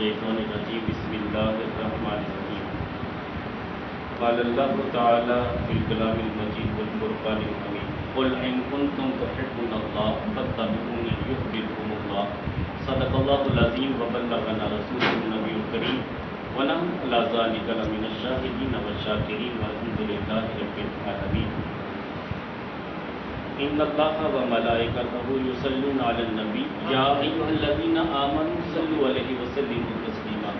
الشیطان الرجیم بسم اللہ الرحمن الرحیم قال اللہ تعالی فی الکلام المجید والفرقان الحمید قل ان کنتم تحبون اللہ فاتبعونی یحببکم اللہ صدق اللہ العظیم وبلغنا رسولہ النبی الکریم ونحن علی ذلک لمن الشاہدین والشاکرین والحمد للہ رب العالمین ان اللہ و ملائکتہ یصلون علی النبی یا ایھا الذین آمنوا صلوا علیہ وسلموا تسلیما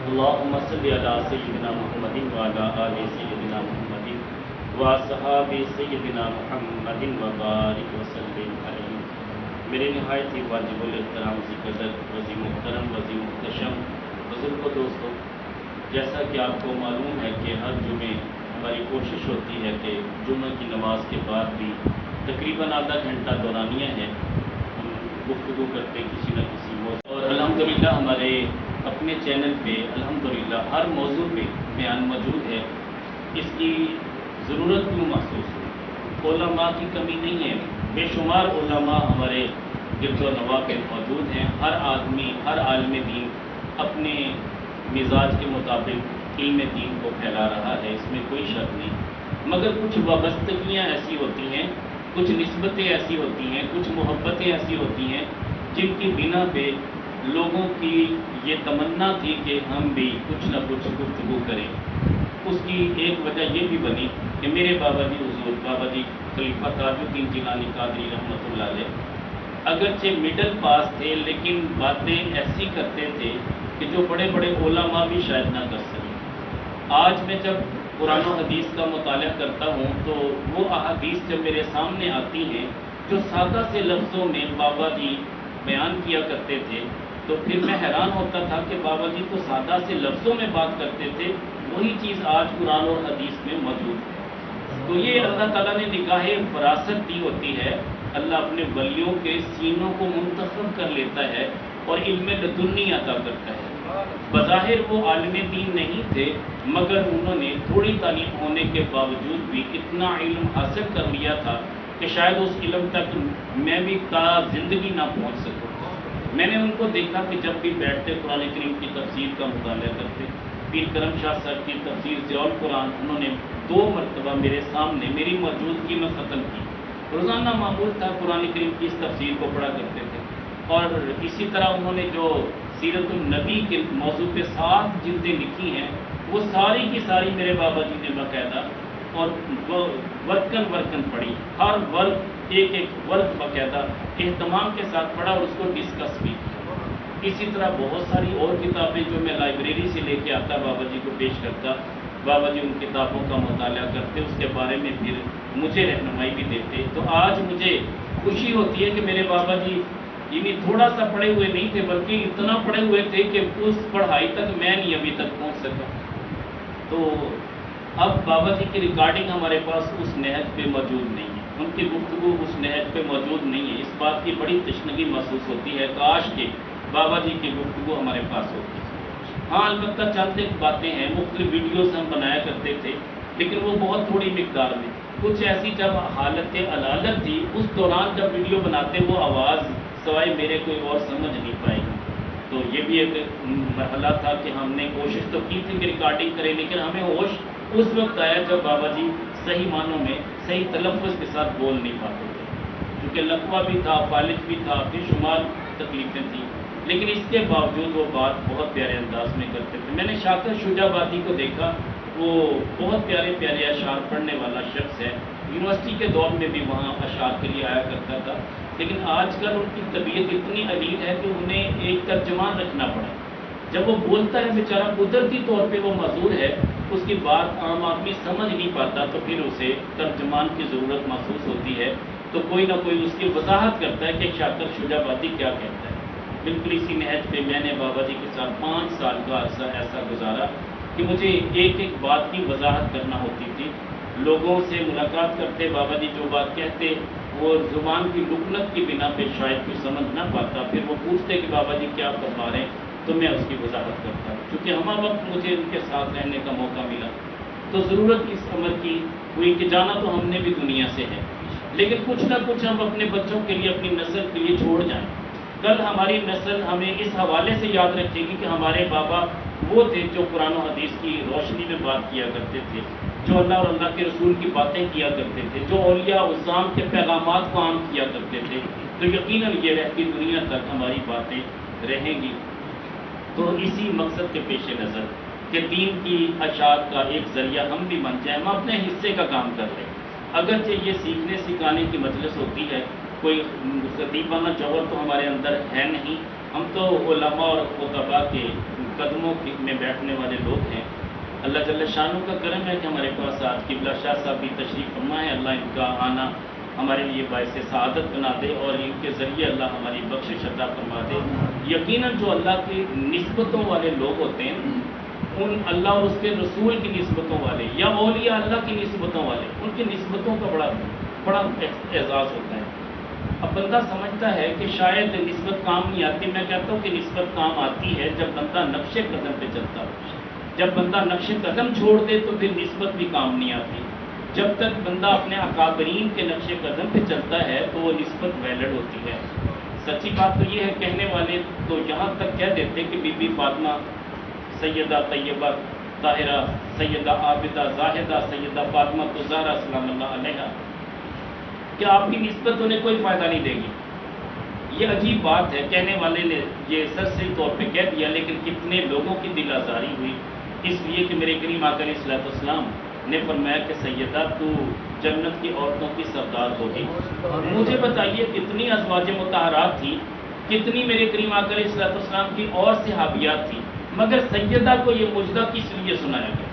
اللهم صل علی سیدنا محمد وعلی آل سیدنا محمد واصحاب سیدنا محمد وبارک وسلم علیہ۔ میرے نہایت ہی واجب الاحترام سی قدر وزیر محترم وزیر محتشم بزرگ و دوستوں، جیسا کہ آپ کو معلوم ہے کہ ہر جمعے ہماری کوشش ہوتی ہے کہ جمعہ کی نماز کے بعد بھی تقریباً آدھا گھنٹہ دورانیہ ہے، ہم گفتگو کرتے ہیں کسی نہ کسی موضوع، اور الحمدللہ ہمارے اپنے چینل پہ الحمدللہ ہر موضوع پہ بیان موجود ہے۔ اس کی ضرورت کیوں محسوس ہوئی؟ علماء کی کمی نہیں ہے، بے شمار علماء ہمارے گرد و نواح پہ موجود ہیں۔ ہر آدمی، ہر عالم دین اپنے مزاج کے مطابق علم دین کو پھیلا رہا ہے، اس میں کوئی شک نہیں، مگر کچھ وابستگیاں ایسی ہوتی ہیں، کچھ نسبتیں ایسی ہوتی ہیں، کچھ محبتیں ایسی ہوتی ہیں جن کی بنا پہ لوگوں کی یہ تمنا تھی کہ ہم بھی کچھ نہ کچھ گفتگو کریں۔ اس کی ایک وجہ یہ بھی بنی کہ میرے بابا جی حضور بابا جی خلیفہ تاج الدین جیلانی قادری رحمۃ اللہ علیہ اگرچہ مڈل پاس تھے، لیکن باتیں ایسی کرتے تھے کہ جو بڑے بڑے علماء بھی شاید نہ کر سکیں۔ آج میں جب قرآن و حدیث کا مطالعہ کرتا ہوں تو وہ احادیث جب میرے سامنے آتی ہیں جو سادہ سے لفظوں میں بابا جی بیان کیا کرتے تھے، تو پھر میں حیران ہوتا تھا کہ بابا جی تو سادہ سے لفظوں میں بات کرتے تھے، وہی چیز آج قرآن اور حدیث میں موجود ہے۔ تو یہ اللہ تعالیٰ نے نگاہ فراست دی ہوتی ہے، اللہ اپنے ولیوں کے سینوں کو منتخب کر لیتا ہے اور علم لدنی عطا کرتا ہے۔ بظاہر وہ عالم دین نہیں تھے، مگر انہوں نے تھوڑی تعلیم ہونے کے باوجود بھی اتنا علم حاصل کر لیا تھا کہ شاید اس علم تک میں بھی تا زندگی نہ پہنچ سکوں۔ میں نے ان کو دیکھا کہ جب بھی بیٹھتے قرآن کریم کی تفسیر کا مطالعہ کرتے، پیر کرم شاہ صاحب کی تفسیر ضیاء القرآن انہوں نے 2 مرتبہ میرے سامنے میری موجودگی میں ختم کی۔ روزانہ معمول تھا قرآن کریم کی اس تفسیر کو پڑھا کرتے تھے، اور اسی طرح انہوں نے جو سیرت النبی کے موضوع پہ 7 جلدیں لکھی ہیں، وہ ساری کی ساری میرے بابا جی نے باقاعدہ اور ورکن پڑھی، ہر ورق ایک ورق باقاعدہ اہتمام کے ساتھ پڑھا اور اس کو ڈسکس بھی کیا۔ اسی طرح بہت ساری اور کتابیں جو میں لائبریری سے لے کے آتا بابا جی کو پیش کرتا، بابا جی ان کتابوں کا مطالعہ کرتے، اس کے بارے میں پھر مجھے رہنمائی بھی دیتے۔ تو آج مجھے خوشی ہوتی ہے کہ میرے بابا جی یعنی تھوڑا سا پڑھے ہوئے نہیں تھے، بلکہ اتنا پڑھے ہوئے تھے کہ اس پڑھائی تک میں نہیں ابھی تک پہنچ سکا۔ تو اب بابا جی کی ریکارڈنگ ہمارے پاس اس نہج پہ موجود نہیں ہے، ان کی گفتگو اس نہج پہ موجود نہیں ہے۔ اس بات کی بڑی تشنگی محسوس ہوتی ہے، کاش کہ بابا جی کی گفتگو ہمارے پاس ہوتی۔ ہاں البتہ چند ایک باتیں ہیں، مختلف ویڈیوز ہم بنایا کرتے تھے، لیکن وہ بہت تھوڑی مقدار میں، کچھ ایسی جب حالت علالت تھی اس دوران جب ویڈیو بناتے وہ آواز سوائے میرے کوئی اور سمجھ نہیں پائے گی۔ تو یہ بھی ایک مرحلہ تھا کہ ہم نے کوشش تو کی تھی کہ ریکارڈنگ کریں، لیکن ہمیں ہوش اس وقت آیا جب بابا جی صحیح معنوں میں صحیح تلفظ کے ساتھ بول نہیں پاتے تھے، کیونکہ لقوہ بھی تھا، فالج بھی تھا، بے شمار تکلیفیں تھیں، لیکن اس کے باوجود وہ بات بہت پیارے انداز میں کرتے تھے۔ میں نے شاکر شجاع آبادی کو دیکھا، وہ بہت پیارے پیارے اشعار پڑھنے والا شخص ہے، یونیورسٹی کے دور میں بھی وہاں اشعار کے لیے آیا کرتا تھا، لیکن آج کل ان کی طبیعت اتنی علیل ہے کہ انہیں ایک ترجمان رکھنا پڑا۔ جب وہ بولتا ہے بیچارہ قدرتی طور پہ وہ معذور ہے، اس کی بات عام آدمی سمجھ نہیں پاتا، تو پھر اسے ترجمان کی ضرورت محسوس ہوتی ہے، تو کوئی نہ کوئی اس کی وضاحت کرتا ہے کہ شاکر شجاع آبادی کیا کہتا ہے۔ بالکل اسی نہج پہ میں نے بابا جی کے ساتھ 5 سال کا عرصہ ایسا گزارا کہ مجھے ایک ایک بات کی وضاحت کرنا ہوتی تھی۔ لوگوں سے ملاقات کرتے بابا جی جو بات کہتے وہ زبان کی لکنت کی بنا پہ شاید کوئی سمجھ نہ پاتا، پھر وہ پوچھتے کہ بابا جی کیا فرما رہے ہیں، تو میں اس کی وضاحت کرتا، کیونکہ ہمہ وقت مجھے ان کے ساتھ رہنے کا موقع ملا، تو ضرورت اس عمر کی ہوئی کہ جانا تو ہم نے بھی دنیا سے ہے، لیکن کچھ نہ کچھ ہم اپنے بچوں کے لیے، اپنی نسل کے لیے چھوڑ جائیں۔ کل ہماری نسل ہمیں اس حوالے سے یاد رکھے گی کہ ہمارے بابا وہ تھے جو قرآن و حدیث کی روشنی میں بات کیا کرتے تھے، جو اللہ اور اللہ کے رسول کی باتیں کیا کرتے تھے، جو اولیاء عظام کے پیغامات کو عام کیا کرتے تھے، تو یقیناً یہ رہتی دنیا تک ہماری باتیں رہیں گی۔ تو اسی مقصد کے پیش نظر کہ دین کی اشاعت کا ایک ذریعہ ہم بھی بن جائیں، ہم اپنے حصے کا کام کر لیں۔ اگرچہ یہ سیکھنے سکھانے کی مجلس ہوتی ہے، کوئی خطیبانہ جوہر تو ہمارے اندر ہے نہیں، ہم تو علماء اور خطباء کے قدموں میں بیٹھنے والے لوگ ہیں۔ اللہ جل شانہ کا کرم ہے کہ ہمارے پاس آج قبلہ شاہ صاحب بھی تشریف فرما ہے، اللہ ان کا آنا ہمارے لیے باعث سعادت بنا دے اور ان کے ذریعے اللہ ہماری بخشش عطا فرما دے۔ یقیناً جو اللہ کی نسبتوں والے لوگ ہوتے ہیں، ان اللہ اور اس کے رسول کی نسبتوں والے یا اولیاء اللہ کی نسبتوں والے، ان کی نسبتوں کا بڑا اعزاز ہوتا ہے۔ اب بندہ سمجھتا ہے کہ شاید نسبت کام نہیں آتی، میں کہتا ہوں کہ نسبت کام آتی ہے جب بندہ نقش قدم پہ چلتا ہو۔ جب بندہ نقش قدم چھوڑ دے تو پھر نسبت بھی کام نہیں آتی۔ جب تک بندہ اپنے اکابرین کے نقش قدم پہ چلتا ہے تو وہ نسبت ویلڈ ہوتی ہے۔ سچی بات تو یہ ہے، کہنے والے تو یہاں تک کہہ دیتے کہ بی بی فاطمہ، سیدہ طیبہ طاہرہ، سیدہ عابدہ زاہدہ، سیدہ فاطمہ زہرا سلام اللہ علیہا، کہ آپ کی نسبت انہیں کوئی فائدہ نہیں دے گی۔ یہ عجیب بات ہے، کہنے والے نے یہ سرسری طور پہ کہہ دیا، لیکن کتنے لوگوں کی دل آزاری ہوئی، اس لیے کہ میرے کریم آقا علیہ الصلوۃ والسلام نے فرمایا کہ سیدہ تو جنت کی عورتوں کی سردار ہوگی۔ مجھے بتائیے کتنی ازواج مطہرات تھی، کتنی میرے کریم آقا علیہ الصلوۃ والسلام کی اور صحابیات تھی، مگر سیدہ کو یہ مجدہ کس لیے سنایا گیا؟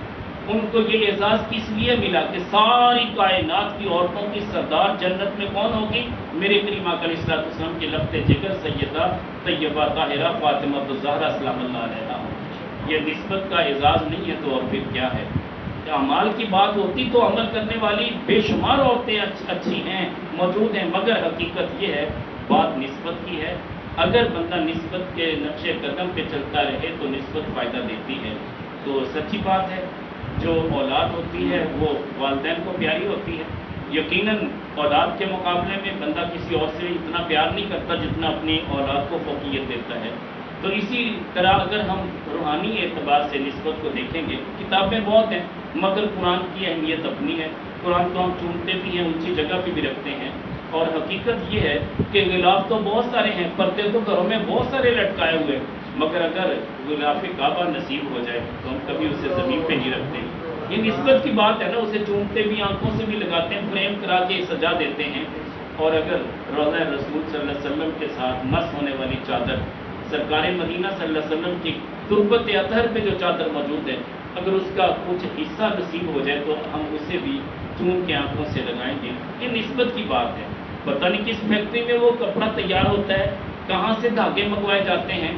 ان کو یہ اعزاز کس لیے ملا کہ ساری کائنات کی عورتوں کی سردار جنت میں کون ہوگی؟ میرے کریم آقا علیہ الصلوۃ والسلام کے لفظ جگر سیدہ طیبہ طاہرہ فاطمہ الزہرا سلام اللہ علیہا۔ یہ نسبت کا اعزاز نہیں ہے تو اور پھر کیا ہے؟ اعمال کی بات ہوتی تو عمل کرنے والی بے شمار عورتیں اچھی ہیں، موجود ہیں، مگر حقیقت یہ ہے بات نسبت کی ہے۔ اگر بندہ نسبت کے نقش قدم پہ چلتا رہے تو نسبت فائدہ دیتی ہے۔ تو سچی بات ہے، جو اولاد ہوتی ہے وہ والدین کو پیاری ہوتی ہے۔ یقیناً اولاد کے مقابلے میں بندہ کسی اور سے اتنا پیار نہیں کرتا جتنا اپنی اولاد کو فوقیت دیتا ہے۔ تو اسی طرح اگر ہم روحانی اعتبار سے نسبت کو دیکھیں گے، کتابیں بہت ہیں مگر قرآن کی اہمیت اپنی ہے۔ قرآن کو ہم چونتے بھی ہیں، اونچی جگہ پہ بھی رکھتے ہیں، اور حقیقت یہ ہے کہ غلاف تو بہت سارے ہیں، پردے تو گھروں میں بہت سارے لٹکائے ہوئے، مگر اگر غلاف کعبہ نصیب ہو جائے تو ہم کبھی اسے زمین پہ نہیں رکھتے۔ یہ نسبت کی بات ہے نا، اسے چونتے بھی، آنکھوں سے بھی لگاتے ہیں، فریم کرا کے سجا دیتے ہیں۔ اور اگر روضہ رسول صلی اللہ علیہ وسلم کے ساتھ مس ہونے والی چادر، سرکار مدینہ صلی اللہ علیہ وسلم کی تربت اطہر پہ جو چادر موجود ہے، اگر اس کا کچھ حصہ نصیب ہو جائے تو ہم اسے بھی چون کے آنکھوں سے لگائیں گے۔ یہ نسبت کی بات ہے۔ پتہ نہیں کس فیکٹری میں وہ کپڑا تیار ہوتا ہے، کہاں سے دھاگے منگوائے جاتے ہیں،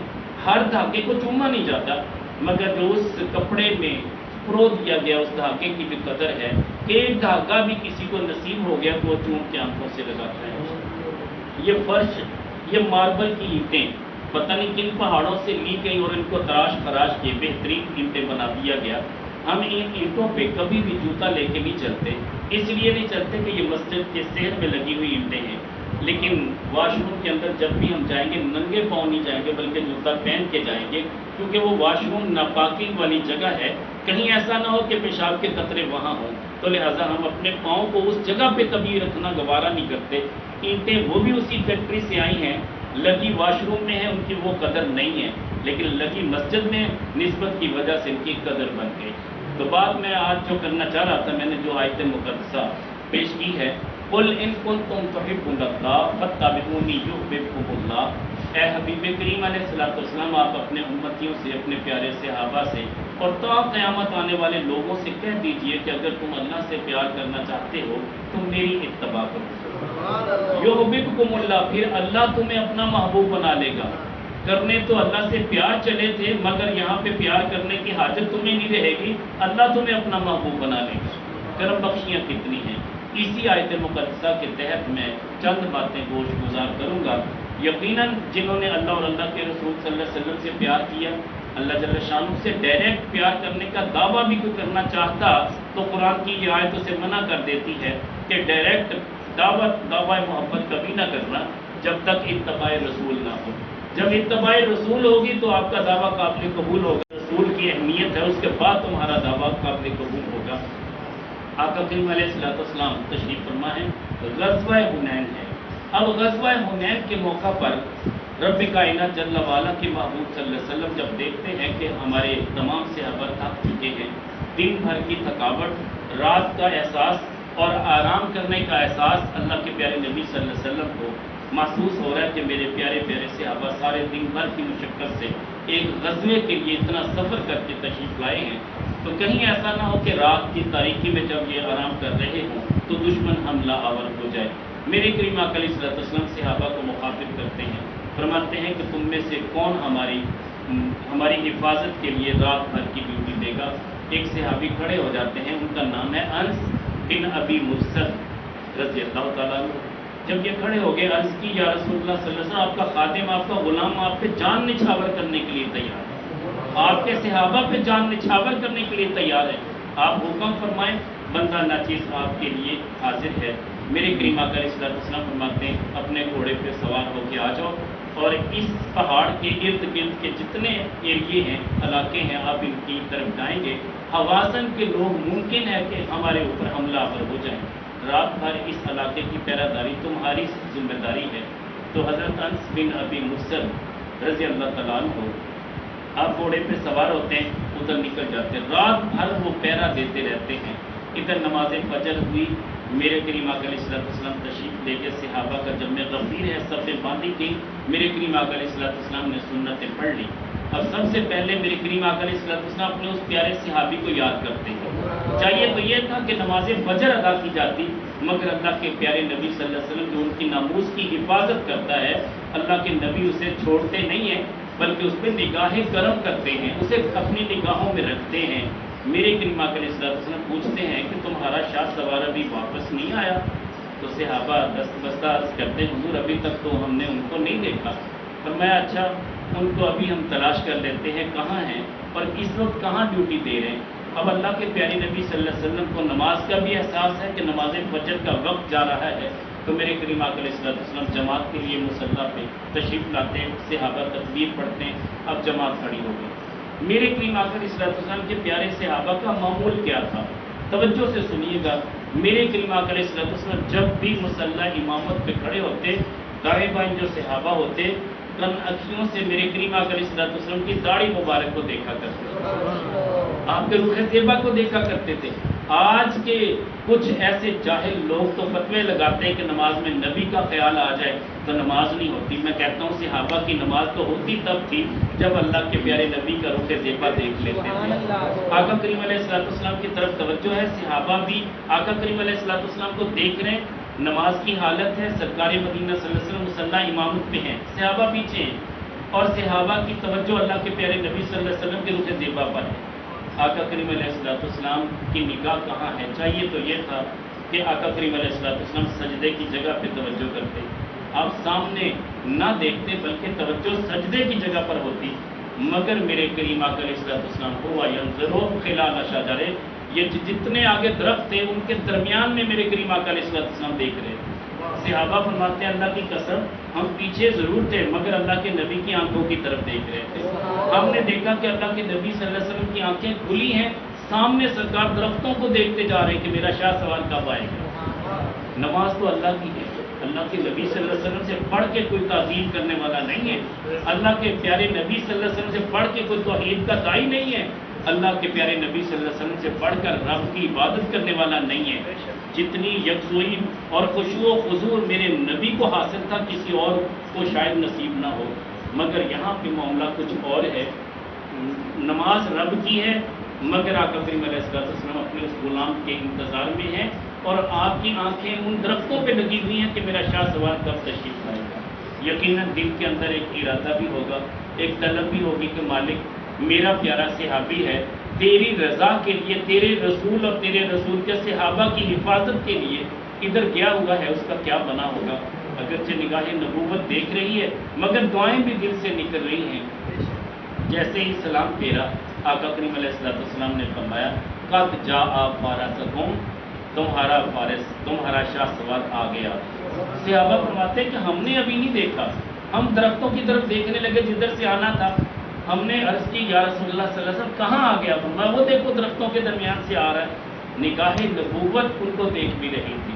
ہر دھاگے کو چوما نہیں جاتا، مگر جو اس کپڑے میں پرو دیا گیا اس دھاگے کی بھی قدر ہے۔ ایک دھاگا بھی کسی کو نصیب ہو گیا تو وہ چون کے آنکھوں سے لگاتا ہے۔ یہ فرش، یہ ماربل کی اینٹیں پتہ نہیں کن پہاڑوں سے لی گئی اور ان کو تراش خراش کے بہترین اینٹیں بنا دیا گیا۔ ہم ان اینٹوں پہ کبھی بھی جوتا لے کے نہیں چلتے، اس لیے نہیں چلتے کہ یہ مسجد کے سیر میں لگی ہوئی اینٹیں ہیں، لیکن واش روم کے اندر جب بھی ہم جائیں گے ننگے پاؤں نہیں جائیں گے بلکہ جوتا پہن کے جائیں گے، کیونکہ وہ واش روم ناپاکی والی جگہ ہے، کہیں ایسا نہ ہو کہ پیشاب کے قطرے وہاں ہوں، تو لہٰذا ہم اپنے پاؤں کو اس جگہ پہ کبھی رکھنا گوارا نہیں کرتے۔ اینٹیں وہ بھی اسی فیکٹری سے آئی ہیں، لگی واش روم میں ہے، ان کی وہ قدر نہیں ہے، لیکن لگی مسجد میں نسبت کی وجہ سے ان کی قدر بن گئی۔ تو بات میں آج جو کرنا چاہ رہا تھا، میں نے جو آیت مقدسہ پیش کی ہے، قل ان کنتم تحبون اللہ فاتبعونی یحببکم اللہ۔ اے حبیب کریم علیہ الصلوۃ والسلام، آپ اپنے امتیوں سے، اپنے پیارے صحابہ سے اور تا قیامت آنے والے لوگوں سے کہہ دیجئے کہ اگر تم اللہ سے پیار کرنا چاہتے ہو تو میری اتباع کرو۔ یحببکم اللہ، پھر اللہ تمہیں اپنا محبوب بنا لے گا۔ کرنے تو اللہ سے پیار چلے تھے، مگر یہاں پہ پیار کرنے کی حاجت تمہیں نہیں رہے گی، اللہ تمہیں اپنا محبوب بنا لے گا۔ کرم بخشیاں کتنی ہیں۔ اسی آیت مقدسہ کے تحت میں چند باتیں گوش گزار کروں گا۔ یقیناً جنہوں نے اللہ اور اللہ کے رسول صلی اللہ علیہ وسلم سے پیار کیا، اللہ جل شانہ سے ڈائریکٹ پیار کرنے کا دعویٰ بھی کوئی کرنا چاہتا تو قرآن کی یہ آیت اسے منع کر دیتی ہے کہ ڈائریکٹ دعویٰ محبت کبھی نہ کرنا، جب تک اتباع رسول نہ ہو. جب اتباع رسول ہوگی تو آپ کا دعویٰ قابل قبول ہوگا. رسول کی اہمیت ہے، اس کے بعد تمہارا دعویٰ قابل قبول ہوگا. آقا کریم علیہ الصلوۃ والسلام تشریف فرما ہے. غزوہ حنین ہے. اب غزوہ حنین کے موقع پر رب کائنات جل وعلا کے محبوب صلی اللہ علیہ وسلم جب دیکھتے ہیں کہ ہمارے تمام صحابہ تھک چکے ہیں، دن بھر کی تھکاوٹ، رات کا احساس اور آرام کرنے کا احساس اللہ کے پیارے نبی صلی اللہ علیہ وسلم کو محسوس ہو رہا ہے کہ میرے پیارے پیارے صحابہ سارے دن بھر کی مشقت سے ایک غزوے کے لیے اتنا سفر کر کے تشریف لائے ہیں، تو کہیں ایسا نہ ہو کہ رات کی تاریکی میں جب یہ آرام کر رہے ہوں تو دشمن حملہ آور ہو جائے. میرے کریم آقا علیہ الصلوۃ والسلام صحابہ کو مخاطب کرتے ہیں، فرماتے ہیں کہ تم میں سے کون ہماری حفاظت کے لیے رات بھر کی ڈیوٹی دے گا. ایک صحابی کھڑے ہو جاتے ہیں، ان کا نام ہے انس بن ابی مرسد رضی اللہ تعالیٰ عنہ. جب یہ کھڑے ہو گئے، عرض کی یا رسول اللہ صلی اللہ علیہ وسلم، آپ کا خادم، آپ کا غلام آپ پہ جان نچھاور کرنے کے لیے تیار ہے، آپ کے صحابہ پہ جان نچھاور کرنے کے لیے تیار ہے، آپ حکم فرمائیں، بندہ ناچیز آپ کے لیے حاضر ہے. میرے کریم آقا علیہ الصلوۃ والسلام فرماتے ہیں اپنے گھوڑے پہ سوار ہو کے آ جاؤ اور اس پہاڑ کے ارد گرد کے جتنے ایریے ہیں، علاقے ہیں، آپ ان کی طرف جائیں گے. حوازن کے لوگ ممکن ہے کہ ہمارے اوپر حملہ آور ہو جائیں. رات بھر اس علاقے کی پہرہ داری تمہاری ذمہ داری ہے. تو حضرت انس بن ابی مرسد رضی اللہ تعالیٰ عنہ آپ گھوڑے پہ سوار ہوتے ہیں، ادھر نکل جاتے ہیں. رات بھر وہ پہرہ دیتے رہتے ہیں. ادھر نماز فجر ہوئی، میرے کریم آقا علیہ الصلوۃ والسلام تشریف لے کے صحابہ کا جب میں غفیر ہے صفیں باندھی کی، میرے کریم آقا علیہ الصلوۃ والسلام نے سنتیں پڑھ لی. اب سب سے پہلے میرے کریم آقا علیہ الصلوۃ والسلام اپنے اس پیارے صحابی کو یاد کرتے ہیں. چاہیے تو یہ تھا کہ نماز فجر ادا کی جاتی، مگر اللہ کے پیارے نبی صلی اللہ علیہ وسلم جو ان کی ناموس کی حفاظت کرتا ہے، اللہ کے نبی اسے چھوڑتے نہیں ہیں بلکہ اس پہ نگاہ کرم کرتے ہیں، اسے اپنی نگاہوں میں رکھتے ہیں. میرے کریم آقا علیہ الصلوۃ والسلام پوچھتے ہیں کہ تمہارا شاہ سوار ابھی واپس نہیں آیا؟ تو صحابہ دست بستہ عرض کرتے ہیں حضور ابھی تک تو ہم نے ان کو نہیں دیکھا. فرمایا اچھا ان کو ابھی ہم تلاش کر لیتے ہیں کہاں ہیں اور اس وقت کہاں ڈیوٹی دے رہے ہیں. اب اللہ کے پیارے نبی صلی اللہ علیہ وسلم کو نماز کا بھی احساس ہے کہ نماز فجر کا وقت جا رہا ہے، تو میرے کریم آقا علیہ الصلوۃ والسلام جماعت کے لیے مصلی پہ تشریف لاتے ہیں، صحابہ تکبیر پڑھتے ہیں. اب جماعت کھڑی ہو گئی. میرے کریم آقا علیہ الصلوۃ والسلام کے پیارے صحابہ کا معمول کیا تھا، توجہ سے سنیے گا. میرے کریم آقا علیہ الصلوۃ والسلام جب بھی مصلی امامت پہ کھڑے ہوتے، دائیں بائیں جو صحابہ ہوتے کن اکھیوں سے میرے کریم آقا علیہ الصلوۃ والسلام کی داڑھی مبارک کو دیکھا کرتے تھے، آپ کے رخ طیبہ کو دیکھا کرتے تھے. آج کے کچھ ایسے جاہل لوگ تو فتوے لگاتے ہیں کہ نماز میں نبی کا خیال آ جائے تو نماز نہیں ہوتی. میں کہتا ہوں صحابہ کی نماز تو ہوتی تب تھی جب اللہ کے پیارے نبی کا رخ طیبہ دیکھ لیتے تھے. آقا کریم علیہ الصلوۃ والسلام کی طرف توجہ ہے. صحابہ بھی آقا کریم علیہ الصلوۃ والسلام کو دیکھ رہے ہیں، نماز کی حالت ہے، سرکار مدینہ صلی اللہ علیہ وسلم مصلی امامت پہ ہیں، صحابہ پیچھے ہیں اور صحابہ کی توجہ اللہ کے پیارے نبی صلی اللہ علیہ وسلم کے رخ طیبہ پر ہے. آقا کریم علیہ الصلوۃ والسلام کی نگاہ کہاں ہے؟ چاہیے تو یہ تھا کہ آقا کریم علیہ الصلوۃ والسلام سجدے کی جگہ پہ توجہ کرتے، آپ سامنے نہ دیکھتے بلکہ توجہ سجدے کی جگہ پر ہوتی. مگر میرے کریم آقا علیہ الصلوۃ والسلام ہوا ینظروا خلال شجر، یہ جتنے آگے درخت تھے ان کے درمیان میں میرے کریم آقا علیہ الصلوۃ والسلام دیکھ رہے. صحابہ فرماتے ہیں اللہ کی قسم ہم پیچھے ضرور تھے مگر اللہ کے نبی کی آنکھوں کی طرف دیکھ رہے تھے. ہم نے دیکھا کہ اللہ کے نبی صلی اللہ علیہ وسلم کی آنکھیں کھلی ہیں، سامنے سرکار درختوں کو دیکھتے جا رہے ہیں کہ میرا شاہ سوال کب آئے گا. نماز تو اللہ کی ہے، اللہ کے نبی صلی اللہ علیہ وسلم سے پڑھ کے کوئی تعظیم کرنے والا نہیں ہے، اللہ کے پیارے نبی صلی اللہ علیہ وسلم سے پڑھ کے کوئی توحید کا داعی نہیں ہے، اللہ کے پیارے نبی صلی اللہ علیہ وسلم سے پڑھ کر رب کی عبادت کرنے والا نہیں ہے. جتنی یکسوئی اور خشوع و خضوع میرے نبی کو حاصل تھا کسی اور کو شاید نصیب نہ ہو. مگر یہاں پہ معاملہ کچھ اور ہے. نماز رب کی ہے مگر آقا کریم علیہ السلام اپنے اس غلام کے انتظار میں ہیں اور آپ کی آنکھیں ان درختوں پہ لگی ہوئی ہیں کہ میرا شاہ سوار کب تشریف آئے گا. یقیناً دل کے اندر ایک ارادہ بھی ہوگا، ایک طلب بھی ہوگی کہ مالک میرا پیارا صحابی ہے، تیری رضا کے لیے، تیرے رسول اور تیرے رسول کے صحابہ کی حفاظت کے لیے ادھر گیا ہوا ہے، اس کا کیا بنا ہوگا. اگرچہ نگاہ نبوت دیکھ رہی ہے مگر دعائیں بھی دل سے نکل رہی ہیں. جیسے ہی سلام پھیرا آقا کریم علیہ السلام نے فرمایا قد جاء فارسکم، تمہارا فارس، تمہارا شاہ سوار آ گیا. صحابہ فرماتے ہیں کہ ہم نے ابھی نہیں دیکھا، ہم درختوں کی طرف دیکھنے لگے جدھر سے آنا تھا، ہم نے عرض کی یا رسول اللہ صلی اللہ علیہ وسلم کہاں آ گیا؟ فرمایا وہ دیکھو درختوں کے درمیان سے آ رہا ہے۔ نگاہ نبوت ان کو دیکھ بھی رہی تھی،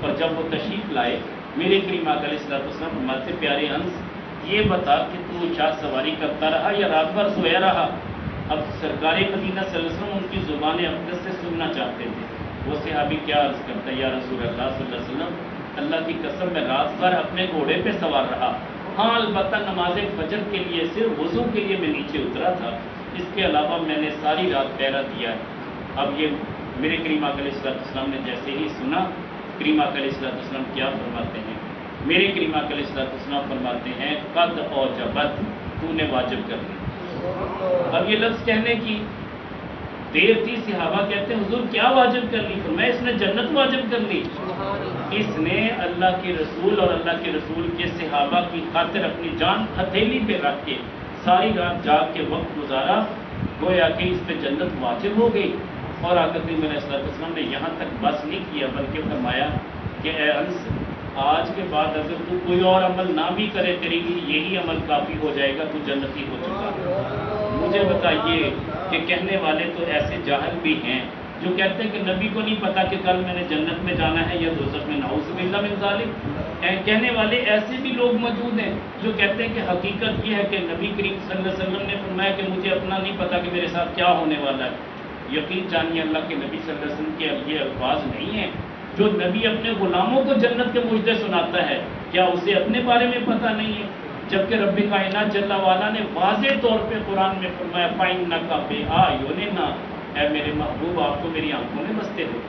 اور جب وہ تشریف لائے میرے کریم آقا علیہ الصلوۃ والسلام فرماتے پیارے انس یہ بتا کہ تو شاہ سواری کرتا رہا یا رات بھر سویا رہا؟ اب سرکار مدینہ صلی اللہ علیہ وسلم ان کی زبان اقدس سے سننا چاہتے تھے۔ وہ صحابی کیا عرض کرتا ہے یا رسول اللہ صلی اللہ علیہ وسلم اللہ کی قسم میں رات بھر اپنے گھوڑے پہ سوار رہا، ہاں البتہ نماز فجر کے لیے صرف وضو کے لیے میں نیچے اترا تھا، اس کے علاوہ میں نے ساری رات پہرا دیا ہے۔ اب یہ میرے کریم آقا علیہ السلام نے جیسے ہی سنا، کریم آقا علیہ السلام کیا فرماتے ہیں؟ میرے کریم آقا علیہ السلام فرماتے ہیں قد اوجبت، تو نے واجب کر لی۔ اب یہ لفظ کہنے کی دیر تھی، صحابہ کہتے ہیں حضور کیا واجب کر لی؟ فرمایا اس نے جنت واجب کر لی، اس نے اللہ کے رسول اور اللہ کے رسول کے صحابہ کی خاطر اپنی جان ہتھیلی پہ رکھ کے ساری رات جاگ کے وقت گزارا، گویا کہ اس پہ جنت واجب ہو گئی۔ اور آقا کریم علیہ السلام نے یہاں تک بس نہیں کیا بلکہ فرمایا کہ اے انس آج کے بعد اگر تو کوئی اور عمل نہ بھی کرے تیرے لیے یہی عمل کافی ہو جائے گا، تو جنتی ہو چکا۔ مجھے بتائیے کہ کہنے والے تو ایسے جاہل بھی ہیں جو کہتے ہیں کہ نبی کو نہیں پتا کہ کل میں نے جنت میں جانا ہے یا دوزخ میں، نعوذ باللہ من ذالک۔ کہنے والے ایسے بھی لوگ موجود ہیں جو کہتے ہیں کہ حقیقت یہ ہے کہ نبی کریم صلی اللہ علیہ وسلم نے فرمایا کہ مجھے اپنا نہیں پتا کہ میرے ساتھ کیا ہونے والا ہے۔ یقین جانیے اللہ کے نبی صلی اللہ علیہ وسلم کے یہ الفاظ نہیں ہیں۔ جو نبی اپنے غلاموں کو جنت کے مجدے سناتا ہے کیا اسے اپنے بارے میں پتہ نہیں ہے؟ جبکہ رب کائنات جل وعلا نے واضح طور پہ قرآن میں فرمایا فَإِنَّكَ بِأَعْيُنِنَا، اے میرے محبوب آپ تو میری آنکھوں میں بستے ہو۔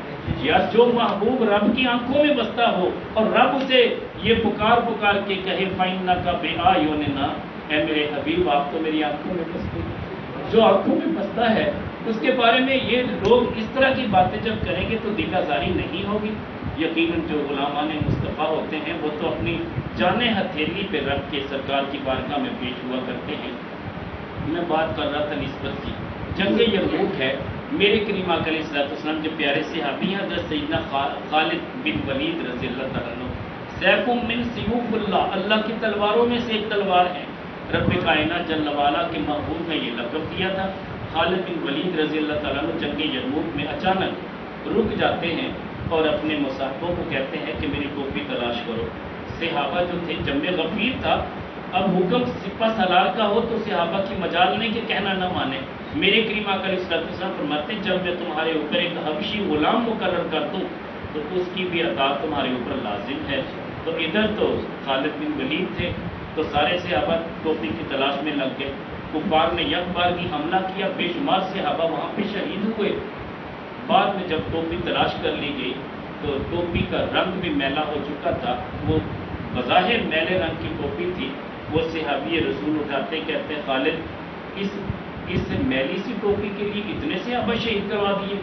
یا جو محبوب رب کی آنکھوں میں بستا ہو اور رب اسے یہ پکار کے کہے فَإِنَّكَ بِأَعْيُنِنَا، اے میرے حبیب آپ تو میری آنکھوں میں بستے ہو، جو آنکھوں میں بستا ہے اس کے بارے میں یہ لوگ اس طرح کی باتیں جب کریں گے تو دل آزاری نہیں ہوگی؟ یقیناً جو غلامان مصطفیٰ ہوتے ہیں وہ تو اپنی جانیں ہتھیلی پہ رکھ کے سرکار کی بارگاہ میں پیش ہوا کرتے ہیں۔ میں بات کر رہا تھا نسبت کی، جنگ یرموک ہے، میرے کریم آقا علیہ السلام کے پیارے صحابی ہیں حضرت سیدنا خالد بن ولید رضی اللہ تعالیٰ عنہ، سیف من سیوف اللہ، اللہ کی تلواروں میں سے ایک تلوار ہے۔ رب کائنات جل وعلا کے محبوب نے یہ لقب دیا تھا۔ خالد بن ولید رضی اللہ تعالیٰ عنہ جنگ یرموک میں اچانک رک جاتے ہیں اور اپنے مصاحبوں کو کہتے ہیں کہ میری ٹوپی تلاش کرو۔ صحابہ جو تھے جمع غفیر تھا، اب حکم سپہ سالار کا ہو تو صحابہ کی مجال نہیں کہ کہنا نہ مانے۔ میرے کریم آقا علیہ السلام فرماتے ہیں جب میں تمہارے اوپر ایک حبشی غلام مقرر کر دوں تو اس کی بھی عطا تمہارے اوپر لازم ہے۔ تو ادھر تو خالد بن ولید تھے تو سارے صحابہ ٹوپی کی تلاش میں لگ گئے۔ کفار نے یک بار بھی حملہ کیا، بے شمار صحابہ وہاں پہ شہید ہوئے۔ بعد میں جب ٹوپی تلاش کر لی گئی تو ٹوپی کا رنگ بھی میلا ہو چکا تھا، وہ بظاہر میلے رنگ کی ٹوپی تھی۔ وہ صحابی رسول اٹھاتے کہتے ہیں خالد اس میلی سی ٹوپی کے لیے اتنے صحابہ شہید کروا دیے؟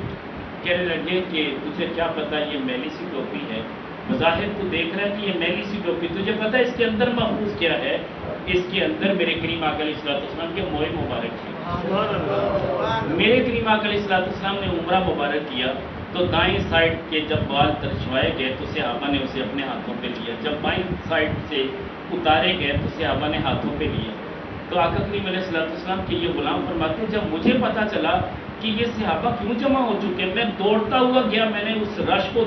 کہنے لگے کہ تجھے کیا پتا یہ میلی سی ٹوپی ہے، بظاہر تو دیکھ رہا ہے کہ یہ میلی سی ٹوپی، تجھے پتا ہے اس کے اندر محفوظ کیا ہے؟ اس کے اندر میرے کریم آقا علیہ السلام کے موئے مبارک تھے۔ میرے کریم آقا علیہ السلام نے عمرہ مبارک کیا تو دائیں سائڈ کے جب بال ترشوائے گئے تو صحابہ نے اسے اپنے ہاتھوں پہ لیا، جب بائیں سائڈ سے اتارے گئے تو صحابہ نے ہاتھوں پہ لیا۔ تو آقا کریم علیہ السلام کے یہ غلام فرماتے ہیں جب مجھے پتا چلا کہ یہ صحابہ کیوں جمع ہو چکے، میں دوڑتا ہوا گیا، میں نے اس رش کو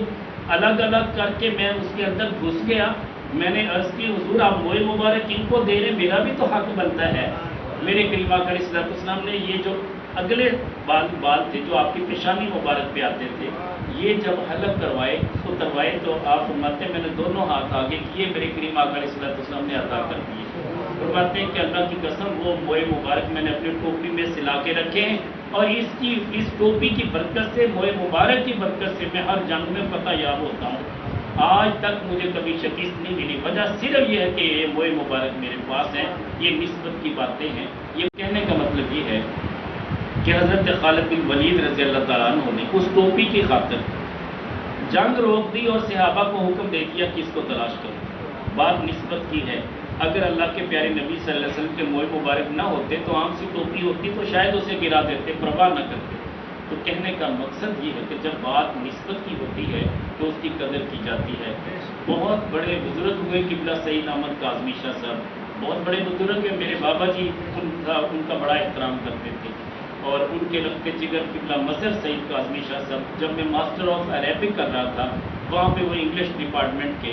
الگ الگ کر کے میں اس کے اندر گھس گیا۔ میں نے عرض کی حضور آپ موئے مبارک ان کو دے رہے، میرا بھی تو حق بنتا ہے۔ میرے کریم آقا علیہ السلام نے یہ جو اگلے بال تھے جو آپ کی پیشانی مبارک پہ آتے تھے، یہ جب حلق کروائے تو آپ فرماتے ہیں میں نے دونوں ہاتھ آگے کیے، میرے کریم آقا علیہ السلام نے عطا کر دیے۔ فرماتے ہیں کہ اللہ کی قسم وہ موئے مبارک میں نے اپنی ٹوپی میں سلا کے رکھے ہیں، اور اس ٹوپی کی برکت سے، موئے مبارک کی برکت سے میں ہر جنگ میں فتح یاب ہوتا ہوں۔ آج تک مجھے کبھی شکست نہیں ملی، وجہ صرف یہ ہے کہ یہ موئے مبارک میرے پاس ہیں۔ یہ نسبت کی باتیں ہیں۔ یہ کہنے کا مطلب یہ ہے کہ حضرت خالد بن ولید رضی اللہ تعالیٰ عنہ نے اس ٹوپی کی خاطر جنگ روک دی اور صحابہ کو حکم دے دیا کہ اس کو تلاش کرو۔ بات نسبت کی ہے، اگر اللہ کے پیارے نبی صلی اللہ علیہ وسلم کے موئے مبارک نہ ہوتے تو عام سی ٹوپی ہوتی تو شاید اسے گرا دیتے، پرواہ نہ کرتے، تو کہنے کا مقصد یہ ہے کہ جب بات نسبت کی ہوتی ہے تو اس کی قدر کی جاتی ہے. بہت بڑے بزرگ ہوئے قبلہ سعید احمد کاظمی شاہ صاحب, بہت بڑے بزرگ ہیں. میرے بابا جی ان کا بڑا احترام کرتے تھے, اور ان کے رفتے جگر قبلہ مظہر سعید کاظمی شاہ صاحب, جب میں ماسٹر آف عربک کر رہا تھا وہاں پہ وہ انگلش ڈپارٹمنٹ کے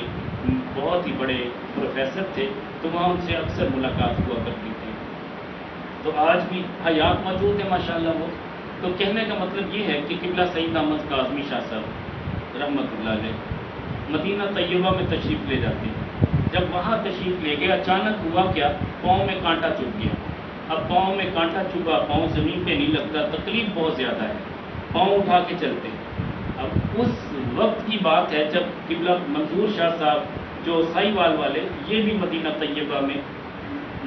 بہت ہی بڑے پروفیسر تھے, تو وہاں ان سے اکثر ملاقات ہوا کرتی تھی. تو آج بھی حیات موجود ہے ماشاءاللہ وہ. تو کہنے کا مطلب یہ ہے کہ قبلہ سعید احمد کاظمی شاہ صاحب رحمۃ اللہ علیہ مدینہ طیبہ میں تشریف لے جاتے ہیں. جب وہاں تشریف لے گئے اچانک ہوا کیا, پاؤں میں کانٹا چبھ گیا. اب پاؤں میں کانٹا چبھا, پاؤں زمین پہ نہیں لگتا, تکلیف بہت زیادہ ہے, پاؤں اٹھا کے چلتے ہیں. اب اس وقت کی بات ہے جب قبلہ منظور شاہ صاحب جو سائیوال والے, یہ بھی مدینہ طیبہ میں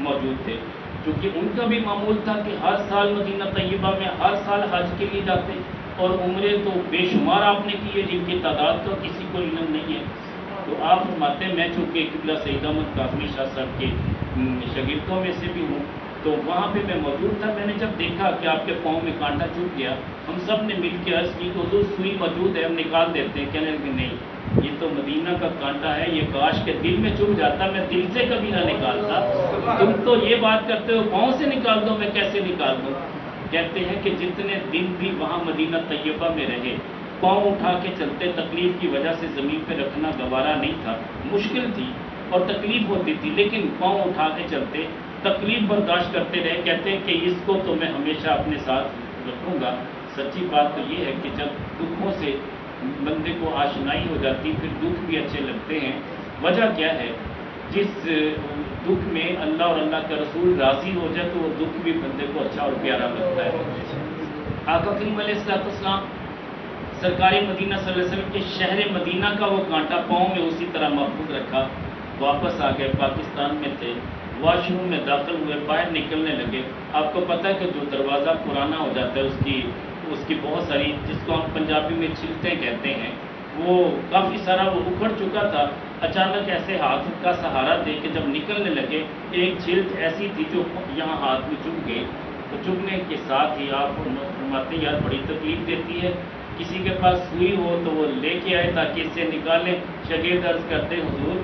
موجود تھے, کیونکہ ان کا بھی معمول تھا کہ ہر سال مدینہ طیبہ میں ہر سال حج کے لیے جاتے, اور عمرے تو بے شمار آپ نے کی ہے جن کی تعداد کا کسی کو علم نہیں ہے. تو آپ فرماتے ہیں میں چونکہ قبلہ سعید احمد کاظمی شاہ صاحب کے شاگردوں میں سے بھی ہوں, تو وہاں پہ میں موجود تھا. میں نے جب دیکھا کہ آپ کے پاؤں میں کانٹا چبھ گیا, ہم سب نے مل کے عرض کی کہ حضور سوئی موجود ہے, ہم نکال دیتے ہیں. کہنے لگے نہیں, یہ تو مدینہ کا کانٹا ہے, یہ کاش کے دل میں چبھ جاتا, میں دل سے کبھی نہ نکالتا. تم تو یہ بات کرتے ہو پاؤں سے نکال دو, میں کیسے نکال دوں. کہتے ہیں کہ جتنے دن بھی وہاں مدینہ طیبہ میں رہے, پاؤں اٹھا کے چلتے, تکلیف کی وجہ سے زمین پہ رکھنا گوارا نہیں تھا, مشکل تھی اور تکلیف ہوتی تھی, لیکن پاؤں اٹھا کے چلتے, تکلیف برداشت کرتے رہے. کہتے ہیں کہ اس کو تو میں ہمیشہ اپنے ساتھ رکھوں گا. سچی بات تو یہ ہے کہ جب دکھوں سے بندے کو آشنائی ہو جاتی پھر دکھ بھی اچھے لگتے ہیں. وجہ کیا ہے, جس دکھ میں اللہ اور اللہ کا رسول راضی ہو جائے تو وہ دکھ بھی بندے کو اچھا اور پیارا لگتا ہے. آقا کریم علیہ السلام سرکار مدینہ صلی اللہ علیہ وسلم کے شہر مدینہ کا وہ کانٹا پاؤں میں اسی طرح محفوظ رکھا. واپس آ گئے, پاکستان میں تھے, واش روم میں داخل ہوئے, باہر نکلنے لگے. آپ کو پتہ ہے کہ جو دروازہ پرانا ہو جاتا ہے اس کی بہت ساری, جس کو ہم پنجابی میں چھلتے کہتے ہیں, وہ کافی سارا وہ اکھڑ چکا تھا. اچانک ایسے ہاتھ کا سہارا دے کے جب نکلنے لگے, ایک چھلت ایسی تھی جو یہاں ہاتھ میں چبھ گئی. تو چبھنے کے ساتھ ہی آپ فرماتے ہیں یار بڑی تکلیف دیتی ہے, کسی کے پاس سوئی ہو تو وہ لے کے آئے تاکہ اس سے نکالیں. شاگرد عرض کرتے حضور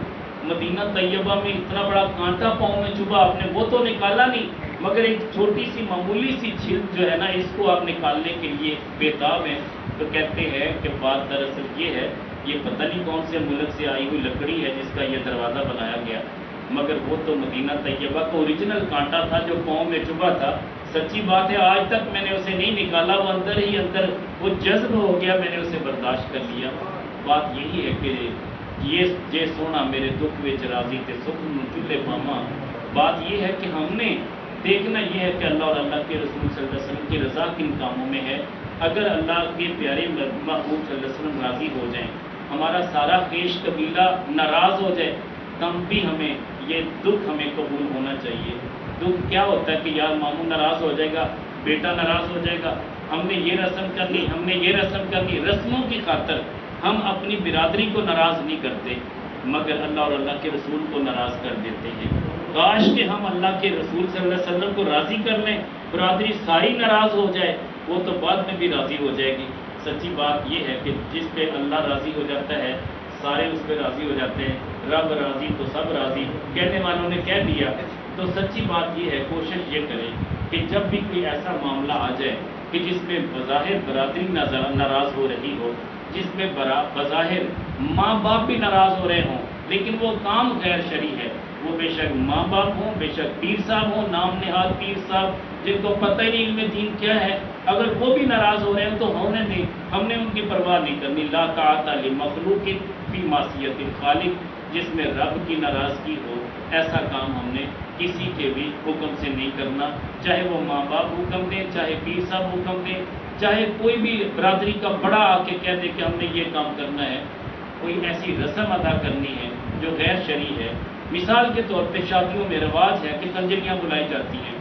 مدینہ طیبہ میں اتنا بڑا کانٹا پاؤں میں چبھا, آپ نے وہ تو نکالا نہیں, مگر ایک چھوٹی سی معمولی سی چھلک جو ہے نا, اس کو آپ نکالنے کے لیے بےتاب ہیں. تو کہتے ہیں کہ بات دراصل یہ ہے, یہ پتہ نہیں کون سے ملک سے آئی ہوئی لکڑی ہے جس کا یہ دروازہ بنایا گیا, مگر وہ تو مدینہ طیبہ کا اوریجنل کانٹا تھا جو پاؤں میں چبھا تھا. سچی بات ہے آج تک میں نے اسے نہیں نکالا, وہ اندر ہی اندر وہ جذب ہو گیا, میں نے اسے برداشت کر لیا. بات یہی ہے کہ یہ سونا میرے دکھ وچ راضی تے سکھ نوں چولھے پاواں. بات یہ ہے کہ ہم نے دیکھنا یہ ہے کہ اللہ اور اللہ کے رسول صلی اللہ علیہ وسلم کی رضا کن کاموں میں ہے. اگر اللہ کے پیارے محبوب صلی اللہ علیہ وسلم راضی ہو جائیں, ہمارا سارا خیش قبیلہ ناراض ہو جائے, تب بھی ہمیں یہ دکھ ہمیں قبول ہونا چاہیے. دکھ کیا ہوتا ہے کہ یار ماموں ناراض ہو جائے گا, بیٹا ناراض ہو جائے گا, ہم نے یہ رسم کرنی, ہم نے یہ رسم کرنی. رسموں کی خاطر ہم اپنی برادری کو ناراض نہیں کرتے, مگر اللہ اور اللہ کے رسول کو ناراض کر دیتے ہیں. کاش کہ ہم اللہ کے رسول صلی اللہ علیہ وسلم کو راضی کر لیں, برادری ساری ناراض ہو جائے, وہ تو بعد میں بھی راضی ہو جائے گی. سچی بات یہ ہے کہ جس پہ اللہ راضی ہو جاتا ہے سارے اس پہ راضی ہو جاتے ہیں. رب راضی تو سب راضی, کہنے والوں نے کہہ دیا. تو سچی بات یہ ہے, کوشش یہ کریں کہ جب بھی کوئی ایسا معاملہ آ جائے کہ جس میں بظاہر برادری ناراض ہو رہی ہو, جس میں بظاہر ماں باپ بھی ناراض ہو رہے ہوں, لیکن وہ کام غیر شرعی ہے, وہ بے شک ماں باپ ہوں, بے شک پیر صاحب ہوں, نام نہاد پیر صاحب جن کو پتہ ہی نہیں علم دین کیا ہے, اگر وہ بھی ناراض ہو رہے ہیں تو ہونے دیں, ہم نے ان کی پرواہ نہیں کرنی. لا طاعۃ لمخلوق فی معصیۃ الخالق, جس میں رب کی ناراضگی ہو ایسا کام ہم نے کسی کے بھی حکم سے نہیں کرنا, چاہے وہ ماں باپ حکم دیں, چاہے پیر صاحب حکم دیں, چاہے کوئی بھی برادری کا بڑا آ کے کہہ دے کہ ہم نے یہ کام کرنا ہے. کوئی ایسی رسم ادا کرنی ہے جو غیر شرعی ہے. مثال کے طور پہ شادیوں میں رواج ہے کہ کنجریاں بلائی جاتی ہیں,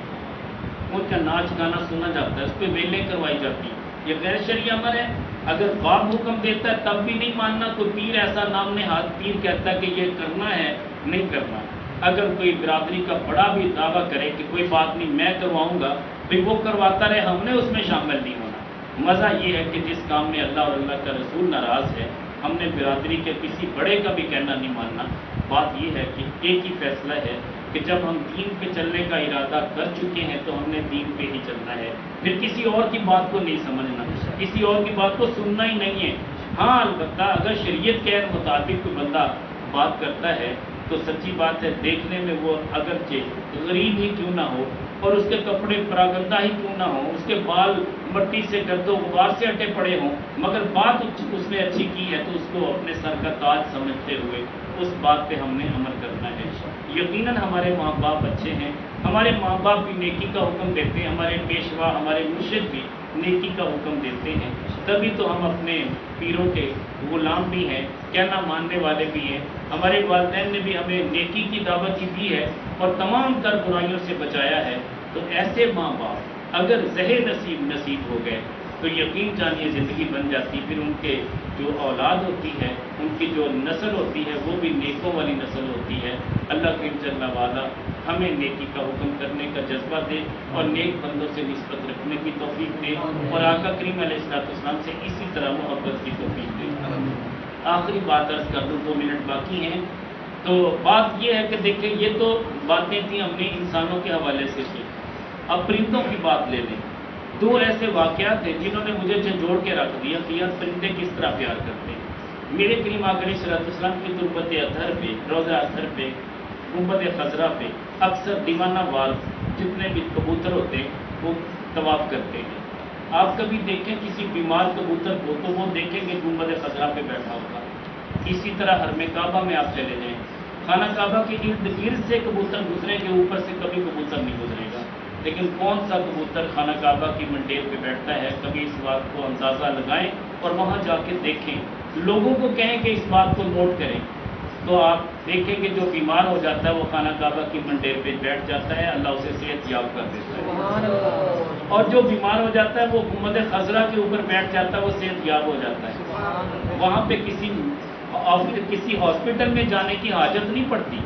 ان کا ناچ گانا سنا جاتا ہے, اس پہ ویلیں کروائی جاتی ہیں, یہ غیر شرعی عمل ہے. اگر باپ حکم دیتا ہے تب بھی نہیں ماننا, تو پیر ایسا نام نہاد پیر کہتا ہے کہ یہ کرنا ہے, نہیں کرنا. اگر کوئی برادری کا بڑا بھی دعویٰ کرے کہ کوئی بات نہیں میں کرواؤں گا, پھر وہ کرواتا رہے, ہم نے اس میں شامل نہیں ہونا. مزہ یہ ہے کہ جس کام میں اللہ اور اللہ کا رسول ناراض ہے، ہم نے برادری کے کسی بڑے کا بھی کہنا نہیں ماننا۔ بات یہ ہے کہ ایک ہی فیصلہ ہے کہ جب ہم دین پہ چلنے کا ارادہ کر چکے ہیں تو ہم نے دین پہ ہی چلنا ہے، پھر کسی اور کی بات کو نہیں سمجھنا، کسی اور کی بات کو سننا ہی نہیں ہے۔ ہاں البتہ اگر شریعت کے مطابق کوئی بندہ بات کرتا ہے تو سچی بات ہے دیکھنے میں وہ اگرچہ غریب ہی کیوں نہ ہو اور اس کے کپڑے پراگندہ ہی کیوں نہ ہوں، اس کے بال مٹی سے گرد و غبار سے اٹے پڑے ہوں، مگر بات اس نے اچھی کی ہے تو اس کو اپنے سر کا تاج سمجھتے ہوئے اس بات پہ ہم نے عمل کرنا ہے۔ یقیناً ہمارے ماں باپ اچھے ہیں، ہمارے ماں باپ بھی نیکی کا حکم دیتے ہیں، ہمارے پیشوا ہمارے مرشد بھی نیکی کا حکم دیتے ہیں، تبھی تو ہم اپنے پیروں کے غلام بھی ہیں، کہنا ماننے والے بھی ہیں۔ ہمارے والدین نے بھی ہمیں نیکی کی دعوت ہی دی ہے اور تمام تر برائیوں سے بچایا ہے۔ تو ایسے ماں باپ اگر زہر نصیب ہو گئے تو یقین جانیے زندگی بن جاتی، پھر ان کے جو اولاد ہوتی ہے، ان کی جو نسل ہوتی ہے وہ بھی نیکوں والی نسل ہوتی ہے۔ اللہ کریم جل وعلا ہمیں نیکی کا حکم کرنے کا جذبہ دے اور نیک بندوں سے نسبت رکھنے کی توفیق دے اور آقا کریم علیہ السلام سے اسی طرح محبت کی توفیق دے۔ آخری بات عرض کر دوں، 2 منٹ باقی ہیں، تو بات یہ ہے کہ دیکھیں یہ تو باتیں تھیں ہم نے انسانوں کے حوالے سے کی، اب پرندوں کی بات لے لیں۔ 2 ایسے واقعات ہیں جنہوں نے مجھے جھنجھوڑ کے رکھ دیا کہ یار پرندے کس طرح پیار کرتے ہیں۔ میرے کریم آقا علیہ السلام کی تربت اطہر پہ، روضہ اطہر پہ، گنبد خضرا پہ اکثر دیوانہ وار جتنے بھی کبوتر ہوتے ہیں وہ طواف کرتے ہیں۔ آپ کبھی دیکھیں کسی بیمار کبوتر کو تو وہ دیکھیں گے گنبد خضرا پہ بیٹھا ہوگا۔ اسی طرح حرم کعبہ میں آپ چلے جائیں، خانہ کعبہ کے ارد گرد سے کبوتر گزریں گے، اوپر سے کبھی کبوتر نہیں گزرے گا، لیکن کون سا کبوتر خانہ کعبہ کی منڈیر پہ بیٹھتا ہے، کبھی اس بات کو اندازہ لگائیں اور وہاں جا کے دیکھیں، لوگوں کو کہیں کہ اس بات کو نوٹ کریں، تو آپ دیکھیں کہ جو بیمار ہو جاتا ہے وہ خانہ کعبہ کی منڈیر پہ بیٹھ جاتا ہے، اللہ اسے صحت یاب کر دیتا ہے، اور جو بیمار ہو جاتا ہے وہ گنبد خضرا کے اوپر بیٹھ جاتا ہے، وہ صحت یاب ہو جاتا ہے۔ وہاں پہ کسی ہاسپٹل میں جانے کی حاجت نہیں پڑتی،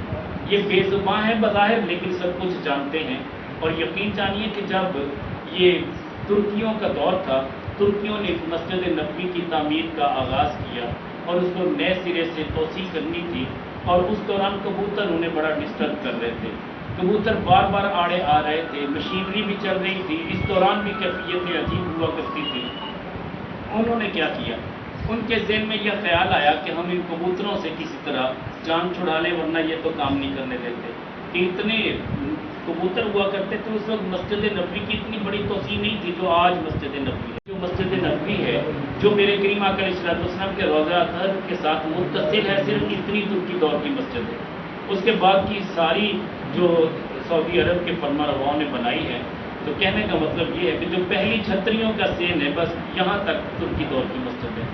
یہ بے زباں ہیں بظاہر لیکن سب کچھ جانتے ہیں۔ اور یقین جانیے کہ جب یہ ترکیوں کا دور تھا، ترکیوں نے مسجد نبوی کی تعمیر کا آغاز کیا اور اس کو نئے سرے سے توسیع کرنی تھی، اور اس دوران کبوتر انہیں بڑا ڈسٹرب کر رہے تھے، کبوتر بار بار آڑے آ رہے تھے، مشینری بھی چل رہی تھی، اس دوران بھی کیفیتیں عجیب ہوا کرتی تھی۔ انہوں نے کیا کیا، ان کے ذہن میں یہ خیال آیا کہ ہم ان کبوتروں سے کسی طرح جان چھڑا لیں ورنہ یہ تو کام نہیں کرنے دیتے۔ اتنے کبوتر ہوا کرتے تھے اس وقت، مسجد نبوی کی اتنی بڑی توسیع نہیں تھی جو آج مسجد نبوی ہے۔ جو مسجد نبوی ہے جو میرے کریم آقا علیہ السلام کے روضہ اطہر کے ساتھ متصل ہے، صرف اتنی ترکی دور کی مسجد ہے، اس کے بعد کی ساری جو سعودی عرب کے فرما رواؤں نے بنائی ہے۔ تو کہنے کا مطلب یہ ہے کہ جو پہلی چھتریوں کا سین ہے بس یہاں تک ترکی دور کی مسجد ہے۔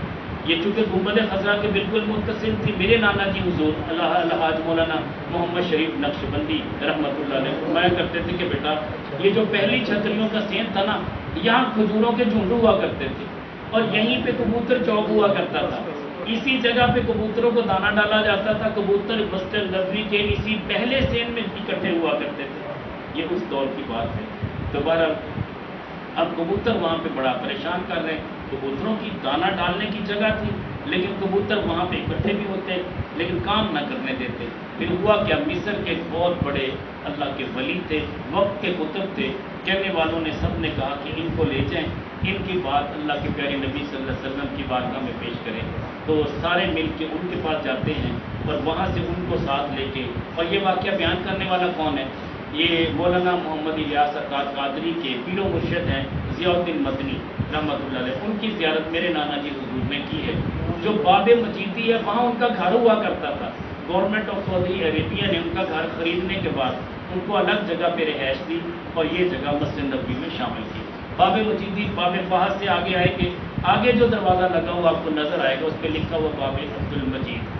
یہ چونکہ گنبد خضرا کے بالکل متصل تھی، میرے نانا جی حضور الحاج مولانا محمد شریف نقشبندی رحمۃ اللہ علیہ فرمایا کرتے تھے کہ بیٹا یہ جو پہلی چھتریوں کا سین تھا نا، یہاں کھجوروں کے جھنڈ ہوا کرتے تھے اور یہیں پہ کبوتر چوک ہوا کرتا تھا، اسی جگہ پہ کبوتروں کو دانہ ڈالا جاتا تھا، کبوتر مسجد نبوی کے اسی پہلے سین میں اکٹھے ہوا کرتے تھے۔ یہ اس دور کی بات ہے۔ دوبارہ اب کبوتر وہاں پہ بڑا پریشان کر رہے ہیں، کبوتروں کی دانہ ڈالنے کی جگہ تھی لیکن کبوتر وہاں پہ اکٹھے بھی ہوتے لیکن کام نہ کرنے دیتے۔ پھر ہوا کیا، مصر کے بہت بڑے اللہ کے ولی تھے، وقت کے قطب تھے، کہنے والوں نے سب نے کہا کہ ان کو لے جائیں، ان کی بات اللہ کے پیارے نبی صلی اللہ علیہ وسلم کی بارگاہ میں پیش کریں۔ تو سارے مل کے ان کے پاس جاتے ہیں اور وہاں سے ان کو ساتھ لے کے، اور یہ واقعہ بیان کرنے والا کون ہے، یہ مولانا محمد الیاس قادری کے پیر و مرشد ہیں ضیاء الدین مدنی رحمۃ اللہ علیہ، ان کی زیارت میرے نانا جی حضور نے کی ہے۔ جو باب مجیدی ہے وہاں ان کا گھر ہوا کرتا تھا، گورنمنٹ آف سعودی عربیہ نے ان کا گھر خریدنے کے بعد ان کو الگ جگہ پہ رہائش دی اور یہ جگہ مسجد نبوی میں شامل کی۔ باب مجیدی باب فہد سے آگے آئے کہ آگے جو دروازہ لگا ہوا آپ کو نظر آئے گا اس پہ لکھا ہوا باب عبد المجید،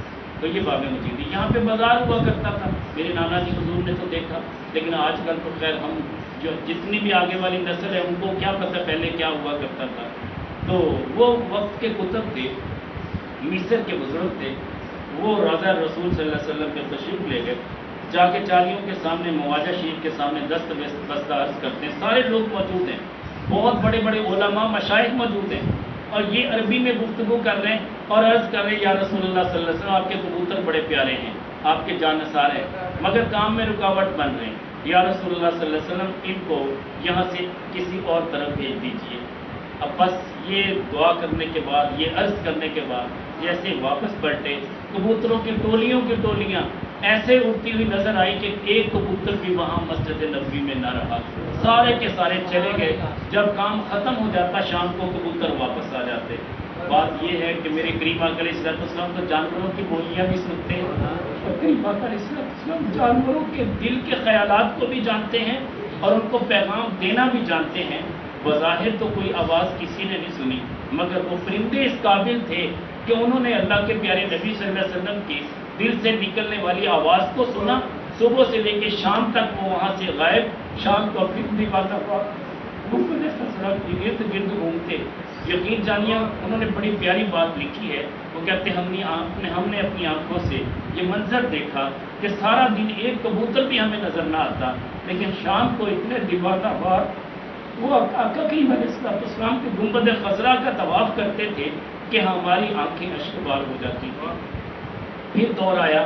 تو یہ باب مجیدی، یہاں پہ بازار ہوا کرتا تھا، میرے نانا جی حضور نے تو دیکھا، لیکن آج کل تو خیر ہم جو جتنی بھی آگے والی نسل ہے ان کو کیا پتہ پہلے کیا ہوا کرتا تھا۔ تو وہ وقت کے قطب تھے، مصر کے بزرگ تھے، وہ روضہ رسول صلی اللہ علیہ وسلم میں تشریف لے گئے، جا کے چالیوں کے سامنے مواجہ شریف کے سامنے دست بستہ عرض کرتے ہیں، سارے لوگ موجود ہیں، بہت بڑے بڑے علماء مشائخ موجود ہیں اور یہ عربی میں گفتگو کر رہے ہیں اور عرض کر رہے ہیں یا رسول اللہ صلی اللہ علیہ وسلم آپ کے کبوتر بڑے پیارے ہیں، آپ کے جانثار ہیں، مگر کام میں رکاوٹ بن رہے ہیں، یا رسول اللہ صلی اللہ علیہ وسلم ان کو یہاں سے کسی اور طرف بھیج دیجیے۔ اب بس یہ دعا کرنے کے بعد، یہ عرض کرنے کے بعد جیسے واپس پلٹے، کبوتروں کی ٹولیاں ایسے اڑتی ہوئی نظر آئی کہ ایک کبوتر بھی وہاں مسجد نبوی میں نہ رہا، سارے کے سارے چلے گئے۔ جب کام ختم ہو جاتا شام کو کبوتر واپس آ جاتے۔ بات یہ ہے کہ میرے کریم آقا علیہ السلام تو جانوروں کی بولیاں بھی سنتے ہیں اور کریم آقا علیہ السلام جانوروں کے دل کے خیالات کو بھی جانتے ہیں اور ان کو پیغام دینا بھی جانتے ہیں۔ بظاہر تو کوئی آواز کسی نے نہیں سنی، مگر وہ فرندے اس قابل تھے کہ انہوں نے اللہ کے پیارے نبی صلی اللہ علیہ وسلم کی دل سے نکلنے والی آواز کو سنا۔ صبح سے لے کے شام تک وہ وہاں سے غائب، شام کو پھر دیواتا ہوا گنبد خضرا کے ارد گرد گھومتے۔ یقین جانیے انہوں نے بڑی پیاری بات لکھی ہے، وہ کہتے ہم نے اپنی آنکھوں سے یہ منظر دیکھا کہ سارا دن ایک کبوتر بھی ہمیں نظر نہ آتا، لیکن شام کو اتنے دیواتا وار وہ آقا کریم علیہ السلام کے گنبد خضرا کا طواف کرتے تھے کہ ہماری آنکھیں اشکبار ہو جاتی تھیں۔ پھر دور آیا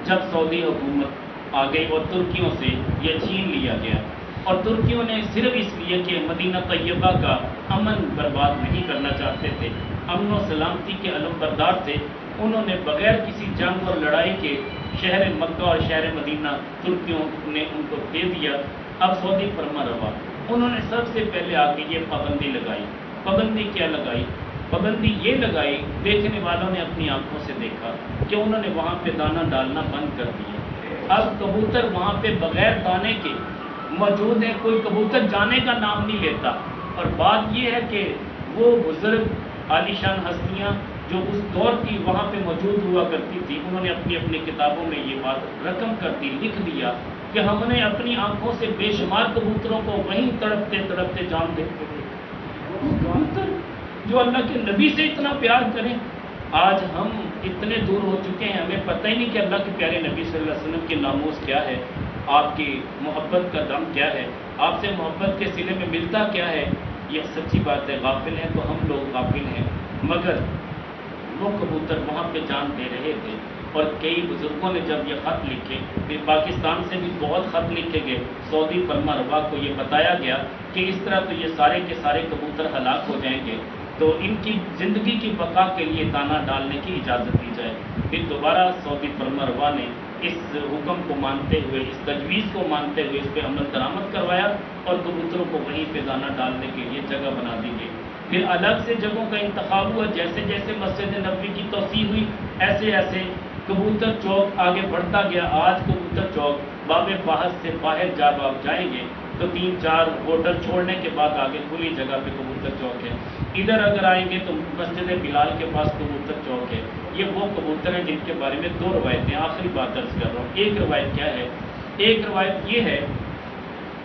جب سعودی حکومت آ گئی اور ترکیوں سے یہ چھین لیا گیا، اور ترکیوں نے صرف اس لیے کہ مدینہ طیبہ کا امن برباد نہیں کرنا چاہتے تھے، امن و سلامتی کے علمبردار تھے، انہوں نے بغیر کسی جنگ اور لڑائی کے شہر مکہ اور شہر مدینہ ترکیوں نے ان کو دے دیا۔ اب سعودی فرما روا، انہوں نے سب سے پہلے آ کے یہ پابندی لگائی۔ پابندی کیا لگائی؟ پابندی یہ لگائی، دیکھنے والوں نے اپنی آنکھوں سے دیکھا کہ انہوں نے وہاں پہ دانہ ڈالنا بند کر دیا۔ اب کبوتر وہاں پہ بغیر دانے کے موجود ہیں، کوئی کبوتر جانے کا نام نہیں لیتا۔ اور بات یہ ہے کہ وہ بزرگ عالیشان ہستیاں جو اس دور کی وہاں پہ موجود ہوا کرتی تھی، انہوں نے اپنی اپنی کتابوں میں یہ بات رقم کر دی، لکھ دیا کہ ہم نے اپنی آنکھوں سے بے شمار کبوتروں کو وہیں تڑپتے تڑپتے جان دیتے تھے۔ کبوتر جو اللہ کے نبی سے اتنا پیار کریں، آج ہم اتنے دور ہو چکے ہیں، ہمیں پتہ ہی نہیں کہ اللہ کے پیارے نبی صلی اللہ علیہ وسلم کی ناموس کیا ہے، آپ کی محبت کا دم کیا ہے، آپ سے محبت کے سلے میں ملتا کیا ہے۔ یہ سچی بات ہے، غافل ہیں تو ہم لوگ غافل ہیں، مگر وہ کبوتر وہاں پہ جان دے رہے تھے۔ اور کئی بزرگوں نے جب یہ خط لکھے، پھر پاکستان سے بھی بہت خط لکھے گئے، سعودی فرما روا کو یہ بتایا گیا کہ اس طرح تو یہ سارے کے سارے کبوتر ہلاک ہو جائیں گے، تو ان کی زندگی کی بقا کے لیے دانہ ڈالنے کی اجازت دی جائے۔ پھر دوبارہ سعودی فرما روا نے اس حکم کو مانتے ہوئے، اس تجویز کو مانتے ہوئے اس پہ عمل درآمد کروایا اور کبوتروں کو وہیں پہ دانہ ڈالنے کے لیے جگہ بنا دی گئی۔ پھر الگ سے جگہوں کا انتخاب ہوا، جیسے جیسے مسجد نبوی کی توسیع ہوئی ایسے ایسے کبوتر چوک آگے بڑھتا گیا۔ آج کبوتر چوک باب بحث سے باہر جب آپ جائیں گے تو 3-4 ہوٹل چھوڑنے کے بعد آگے کھلی جگہ پہ کبوتر چوک ہے۔ ادھر اگر آئیں گے تو مسجد بلال کے پاس کبوتر چوک ہے۔ یہ وہ کبوتر ہیں جن کے بارے میں 2 روایتیں، آخری بات عرض کر رہا ہوں۔ ایک روایت کیا ہے؟ ایک روایت یہ ہے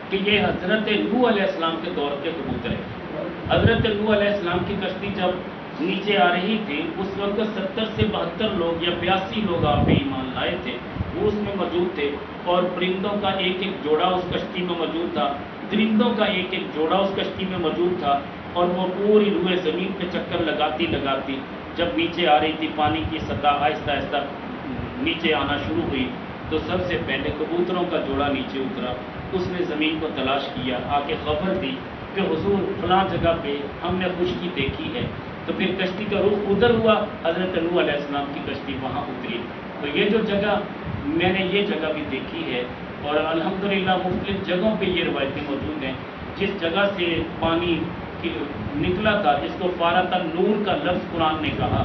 کہ یہ حضرت نوح علیہ السلام کے دور کے کبوتر ہیں۔ حضرت نوح علیہ السلام کی کشتی جب نیچے آ رہی تھی، اس وقت 70 سے 72 لوگ یا 82 لوگ آپ پہ ایمان لائے تھے، وہ اس میں موجود تھے، اور پرندوں کا ایک ایک جوڑا اس کشتی میں موجود تھا، درندوں کا ایک ایک جوڑا اس کشتی میں موجود تھا، اور وہ پوری روئے زمین پہ چکر لگاتی لگاتی جب نیچے آ رہی تھی، پانی کی سطح آہستہ آہستہ نیچے آنا شروع ہوئی، تو سب سے پہلے کبوتروں کا جوڑا نیچے اترا۔ اس نے زمین کو تلاش کیا، آ کے خبر دی کہ حضور فلاں جگہ پہ ہم نے خشکی دیکھی ہے۔ تو پھر کشتی کا رخ ادھر ہوا، حضرت نوح علیہ السلام کی کشتی وہاں اتری۔ تو یہ جو جگہ میں نے یہ جگہ بھی دیکھی ہے، اور الحمدللہ مختلف جگہوں پہ یہ روایتیں موجود ہیں۔ جس جگہ سے پانی نکلا تھا، جس کو فارت النور کا لفظ قرآن نے کہا،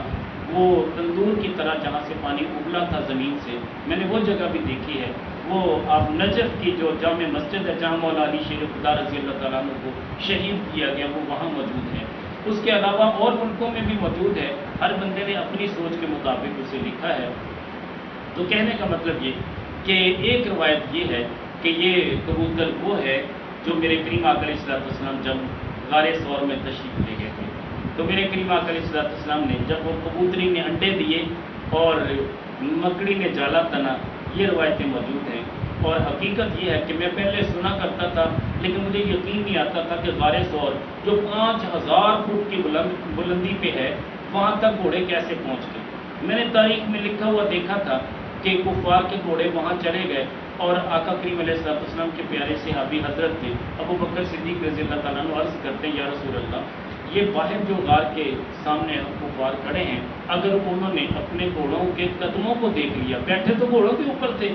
وہ تندور کی طرح جہاں سے پانی ابلا تھا زمین سے، میں نے وہ جگہ بھی دیکھی ہے۔ وہ آپ نجف کی جو جامع مسجد ہے جہاں مولا علی شیر خدا رضی اللہ تعالیٰ عنہ کو شہید کیا گیا، وہ وہاں موجود ہے۔ اس کے علاوہ اور ملکوں میں بھی موجود ہے، ہر بندے نے اپنی سوچ کے مطابق اسے لکھا ہے۔ تو کہنے کا مطلب یہ کہ ایک روایت یہ ہے کہ یہ کبوتر وہ ہے جو میرے کریم آقا علیہ السلام جب غار ثور میں تشریف لے گئے تھے، تو میرے کریم آقا علیہ السلام نے جب وہ کبوتری نے انڈے دیے اور مکڑی نے جالا تنا، یہ روایتیں موجود ہیں اور حقیقت یہ ہے کہ میں پہلے سنا کرتا تھا لیکن مجھے یقین نہیں آتا تھا کہ غار ثور جو 5000 فٹ کی بلندی پہ ہے وہاں تک گھوڑے کیسے پہنچ گئے۔ میں نے تاریخ میں لکھا ہوا دیکھا تھا کہ کفار کے گھوڑے وہاں چلے گئے اور آقا کریم علیہ السلام کے پیارے صحابی حضرت تھے ابو بکر صدیق رضی اللہ تعالیٰ عنہ عرض کرتے ہیں یا رسول اللہ یہ باہر جو غار کے سامنے کفار کھڑے ہیں اگر انہوں نے اپنے گھوڑوں کے قدموں کو دیکھ لیا، بیٹھے تو گھوڑوں کے اوپر تھے،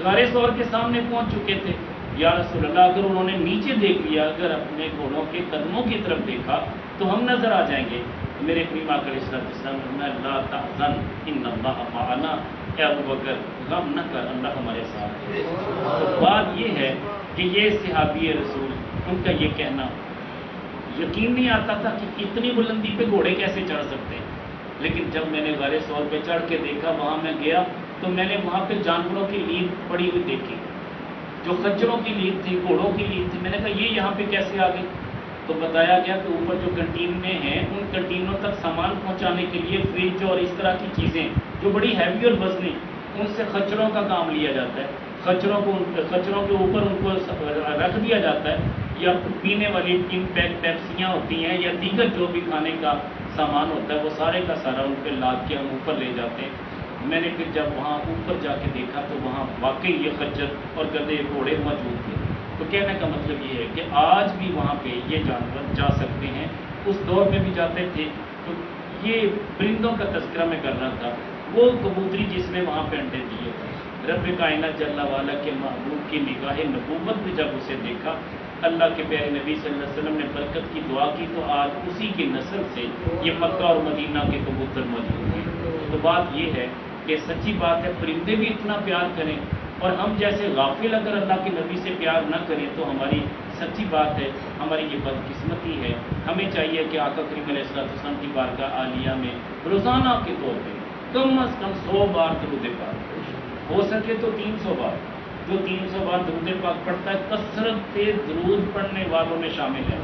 غار ثور کے سامنے پہنچ چکے تھے، یا رسول اللہ اگر انہوں نے نیچے دیکھ لیا، اگر اپنے گھوڑوں کے قدموں کی طرف دیکھا تو ہم نظر آ جائیں گے۔ میرے کریم آقا علیہ السلام نے لا تحزن ان اللہ معنا، اے ابو بکر غم نہ کر، اللہ ہمارے ساتھ ہے۔ تو بات یہ ہے کہ یہ صحابی رسول ان کا یہ کہنا یقین نہیں آتا تھا کہ اتنی بلندی پہ گھوڑے کیسے چڑھ سکتے ہیں، لیکن جب میں نے غار ثور پہ چڑھ کے دیکھا، وہاں میں گیا تو میں نے وہاں پہ جانوروں کی لید پڑی ہوئی دیکھی، جو خچروں کی لید تھی، گھوڑوں کی لید تھی۔ میں نے کہا یہ یہاں پہ کیسے آ گئی؟ تو بتایا گیا کہ اوپر جو کنٹینیں ہیں ان کنٹینوں تک سامان پہنچانے کے لیے فریج اور اس طرح کی چیزیں جو بڑی ہیوی اور وزنی، ان سے خچروں کا کام لیا جاتا ہے، خچروں کے اوپر ان کو رکھ دیا جاتا ہے، یا پینے والی ٹن پیپسیاں ہوتی ہیں یا دیگر جو بھی کھانے کا سامان ہوتا ہے وہ سارے کا سارا ان پہ لاد کے ہم اوپر لے جاتے ہیں۔ میں نے پھر جب وہاں اوپر جا کے دیکھا تو وہاں واقعی یہ خچر اور گدھے گھوڑے موجود تھے۔ تو کہنے کا مطلب یہ ہے کہ آج بھی وہاں پہ یہ جانور جا سکتے ہیں، اس دور میں بھی جاتے تھے۔ تو یہ پرندوں کا تذکرہ میں کر رہا تھا، وہ کبوتری جس نے وہاں پہ انڈے دیے تھے، رب کائنات جل والا کے محبوب کی نگاہ نبوت میں جب اسے دیکھا، اللہ کے پیارے نبی صلی اللہ علیہ وسلم نے برکت کی دعا کی تو آج اسی کی نسل سے یہ مکہ اور مدینہ کے کبوتر موجود ہیں۔ تو بات یہ ہے کہ سچی بات ہے، پرندے بھی اتنا پیار کریں اور ہم جیسے غافل اگر اللہ کے نبی سے پیار نہ کریں تو ہماری سچی بات ہے ہماری یہ بدقسمتی ہے۔ ہمیں چاہیے کہ آقا کریم علیہ السلام کی بارگاہ عالیہ میں روزانہ کے طور پہ کم از کم 100 بار درود پاک، ہو سکے تو 300 بار، جو 300 بار درود پاک پڑھتا ہے کثرت سے درود پڑھنے والوں میں شامل ہے۔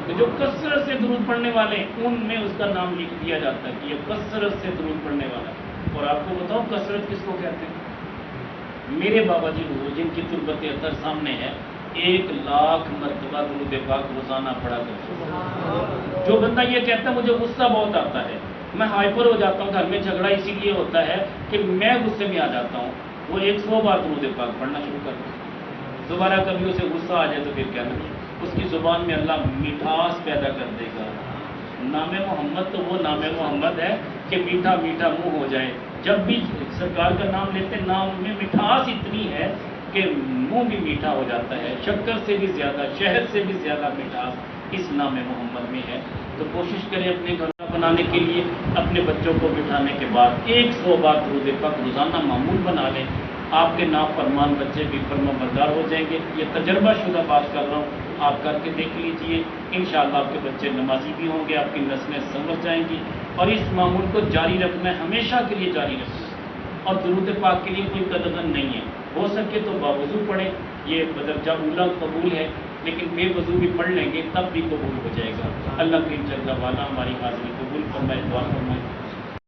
تو جو کثرت سے درود پڑھنے والے ہیں ان میں اس کا نام لکھ دیا جاتا ہے کہ یہ کثرت سے درود پڑھنے والا ہے۔ اور آپ کو بتاؤ کثرت کس کو کہتے ہیں؟ میرے بابا جی حضور جن کی تربت اطہر سامنے ہے 1,00,000 مرتبہ درود پاک روزانہ پڑھا کرتے ہیں۔ جو بندہ یہ کہتا ہے مجھے غصہ بہت آتا ہے، میں ہائپر ہو جاتا ہوں، گھر میں جھگڑا اسی لیے ہوتا ہے کہ میں غصے میں آ جاتا ہوں، وہ 100 بار درود پاک پڑھنا شروع کر دے، دوبارہ کبھی اسے غصہ آ جائے تو پھر کہنا اس کی زبان میں اللہ مٹھاس پیدا کر دے گا۔ نام محمد تو وہ نام محمد ہے کہ میٹھا میٹھا منہ ہو جائے، جب بھی سرکار کا نام لیتے ہیں نام میں مٹھاس اتنی ہے کہ منہ بھی میٹھا ہو جاتا ہے، شکر سے بھی زیادہ، شہد سے بھی زیادہ مٹھاس اس نام محمد میں ہے۔ تو کوشش کریں اپنے گھر بنانے کے لیے اپنے بچوں کو بٹھانے کے بعد 100 بار درود پاک روزانہ معمول بنا لیں، آپ کے نافرمان بچے بھی فرما بردار ہو جائیں گے۔ یہ تجربہ شدہ بات کر رہا ہوں، آپ کر کے دیکھ لیجئے، انشاءاللہ آپ کے بچے نمازی بھی ہوں گے، آپ کی نسلیں سمجھ جائیں گی، اور اس معمول کو جاری رکھنا ہے، ہمیشہ کے لیے جاری رکھنا ہے۔ اور درود پاک کے لیے کوئی قدغن نہیں ہے، ہو سکے تو باوضو پڑھیں، یہ بدرجہ اولا قبول ہے، لیکن بے وضو بھی پڑھ لیں گے تب بھی قبول ہو جائے گا۔ اللہ کریم جل والا ہماری حاضری قبول فرمائے، دعا فرمائے۔